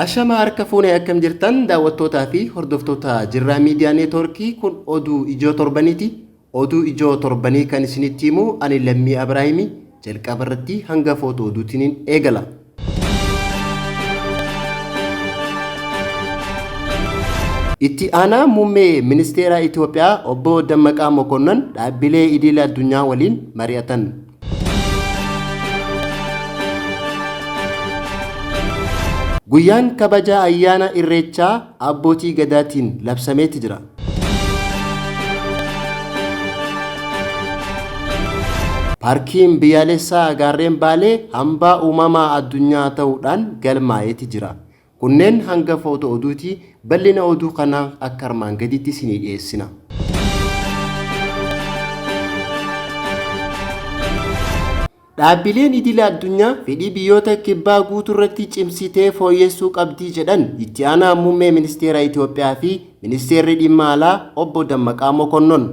Ashama harka fuunee akkam jirtan daawwattootaa fi hordoftoota Jirraa Miidiyaa Neetwoorkii kun oduu ijoo torbaniiti. Oduu ijoo torbanii kan isinitti himu ani Lammii Abrahaamii jalqaba irratti hanga footoo oduutiin eegala. Itti aanaa muummee ministeera Itoophiyaa obbo Dammaqaa Mokonnon dhaabbilee idil addunyaa waliin mari'atan. Guyyaan kabaja ayyaana irreechaa abbootii gadaatiin labsameeti jira. Paarkiin biyyaalessaa gaarreen Baalee hambaa uumamaa addunyaa ta'uudhaan galmaa'eeti jira. Kunneen hanga footoo oduutii bal'ina oduu kanaa akka armaan gaditti isinii dhiyeessina. Dhaabbileen idil addunyaa fedhii biyyoota kibbaa guutuu irratti cimsitee fooyyessuu qabdii jedhan itti aanaa muummee ministeera Itoophiyaa fi ministeerri dhimma alaa obbo Dammaqaa Mokonnon.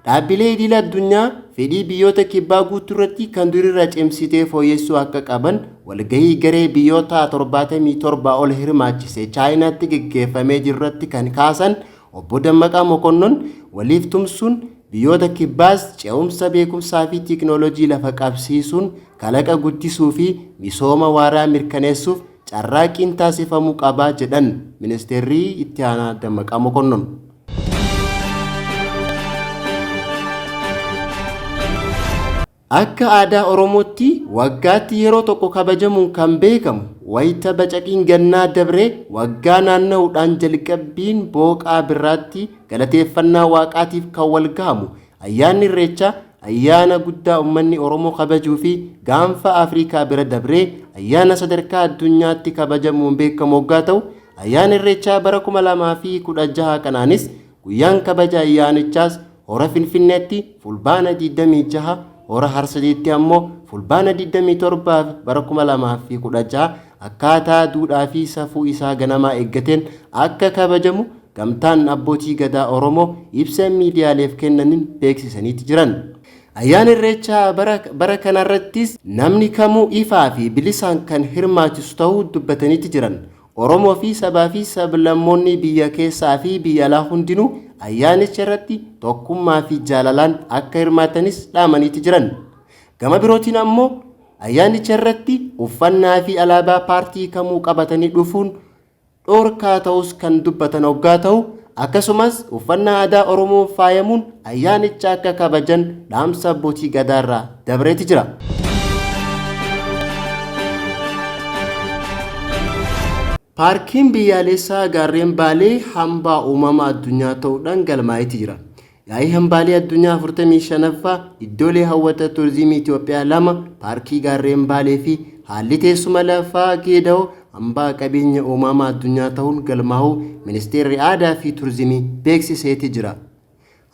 Dhaabbilee idil addunyaa fedhii biyyoota kibbaa guutuu irratti kan durirra cimsitee fooyyessuu akka qaban walgahii garee biyyoota 77 ol hirmaachise Chaayinaatti gaggeeffamee jirratti kan kaasan obbo Dammaqaa Mokonnon waliif tumsuun biyyoota kibbaas ce'umsa beekumsaa fi teekinooloojii lafa qabsiisuun kalaqa guddisuu fi misooma waaraa mirkaneessuuf carraaqqiin taasifamuu qaba jedhan ministeerri itti aanaa Dammaqaa Mokonnon. Akka aadaa Oromootti waggaatti yeroo tokko kabajamuun kan beekamu wayita bacaqiin gannaa dabree waggaa naanna'uudhaan jalqabbiin booqaa birraatti galateeffannaa waaqaatiif kan wal gahamu ayyaanni irreechaa ayyaana guddaa uummanni Oromoo kabajuu fi gaanfa Afrikaa bira dabree ayyaana sadarkaa addunyaatti kabajamuun beekamu waggaa ta'u ayyaana irreechaa bara 2016 kanaanis guyyaan kabaja ayyaanichaas hora Finfinneetti fulbaana 26 hora Harsadeetti ammoo fulbaana 27 bara 2016 akkaataa duudhaa fi safuu isaa ganamaa eeggateen akka kabajamu gamtaan abbootii gadaa Oromoo ibsa miidiyaaleef kennaniin beeksisaniiti jiran. Ayyaana irreechaa bara kanarrattis namni kamuu ifaa fi bilisaan kan hirmaachisu ta'uu dubbataniiti jiran. Oromoo fi sabaa fi sablammoonni biyya keessaa fi biyya alaa hundinuu ayyaanicha irratti tokkummaa fi jaalalaan akka hirmaatanis dhaamaniiti jiran. Gama birootiin ammoo ayyaanicha irratti uffannaa fi alaabaa paartii kamuu qabatanii dhufuun dhoorkaa ta'us kan dubbatan hoggaa ta'u akkasumas uffannaa aadaa Oromoo faayamuun ayyaanicha akka kabajan dhaamsa abbootii gadaarraa dabreeti jira. Paarkiin biyyaalessaa gaarreen Baalee hambaa uumamaa addunyaa ta'uudhaan galmaa'eeti jira. Yaa'ii hambaalee addunyaa 45ffaa iddoolee hawwata turizimii Itoophiyaa 2 paarkii gaarreen Baalee fi haalli teessuma lafaa Geeda'oo hambaa qabeenya uumamaa addunyaa ta'uun galmaa'uu ministeerri aadaa fi turizimii beeksiseeti jira.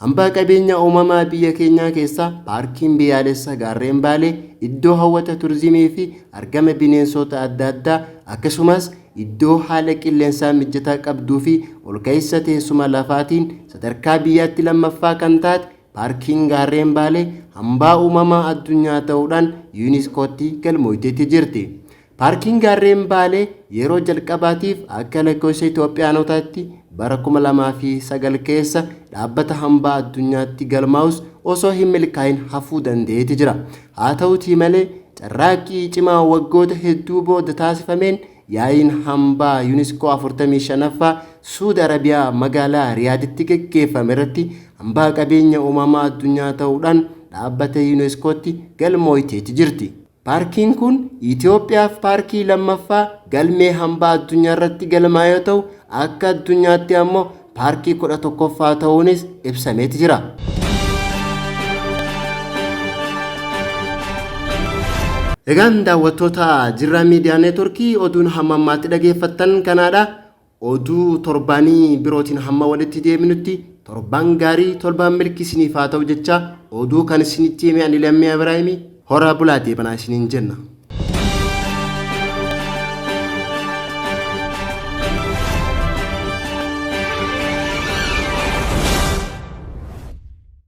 Hambaa qabeenya uumamaa biyya keenyaa keessaa paarkiin biyyaalessaa gaarreen Baalee iddoo hawwata turizimii fi argama bineensota adda addaa akkasumas iddoo haala qilleensaa mijataa qabduu fi olka'insa teessuma lafaatiin sadarkaa biyyaatti lammaffaa kan taate paarkiin gaarreen Baalee hambaa uumamaa addunyaa ta'uudhaan yuuniskootti galmoofteetti jirti. Paarkiin gaarreen Baalee yeroo jalqabaatiif akka lakkoofsa Itoophiyaanotaatti bara 2009 keessa dhaabbata hambaa addunyaatti galmaa'us osoo hin milkaa'in hafuu danda'eeti jira. Haa ta'uutii malee carraaqqii cimaa waggoota hedduu booda taasifameen yaa'iin hambaa yuuniskoo 45ffaa Suudi Arabiyaa magaalaa Riyaaditti gaggeeffame irratti hambaa qabeenya uumamaa addunyaa ta'uudhaan dhaabbata yuuniskootti galmoofteetti jirti. Paarkiin kun Itoophiyaaf paarkii lammaffaa galmee hambaa addunyaa irratti galmaa'e yoo ta'u akka addunyaatti ammoo paarkii 11ffaa ta'uunis ibsameeti jira. Egaan daawwattoota Jirraa Miidiyaa Neetwoorkii oduun hamma ammaatti dhageeffattan kanaadha. Oduu torbanii birootiin hamma walitti deebinutti torban gaarii torban milkii isiniif haa ta'u jecha oduu kan isinitti hime ani Lammii Abrahaamii hora bulaa deebanaa isiniin jenna.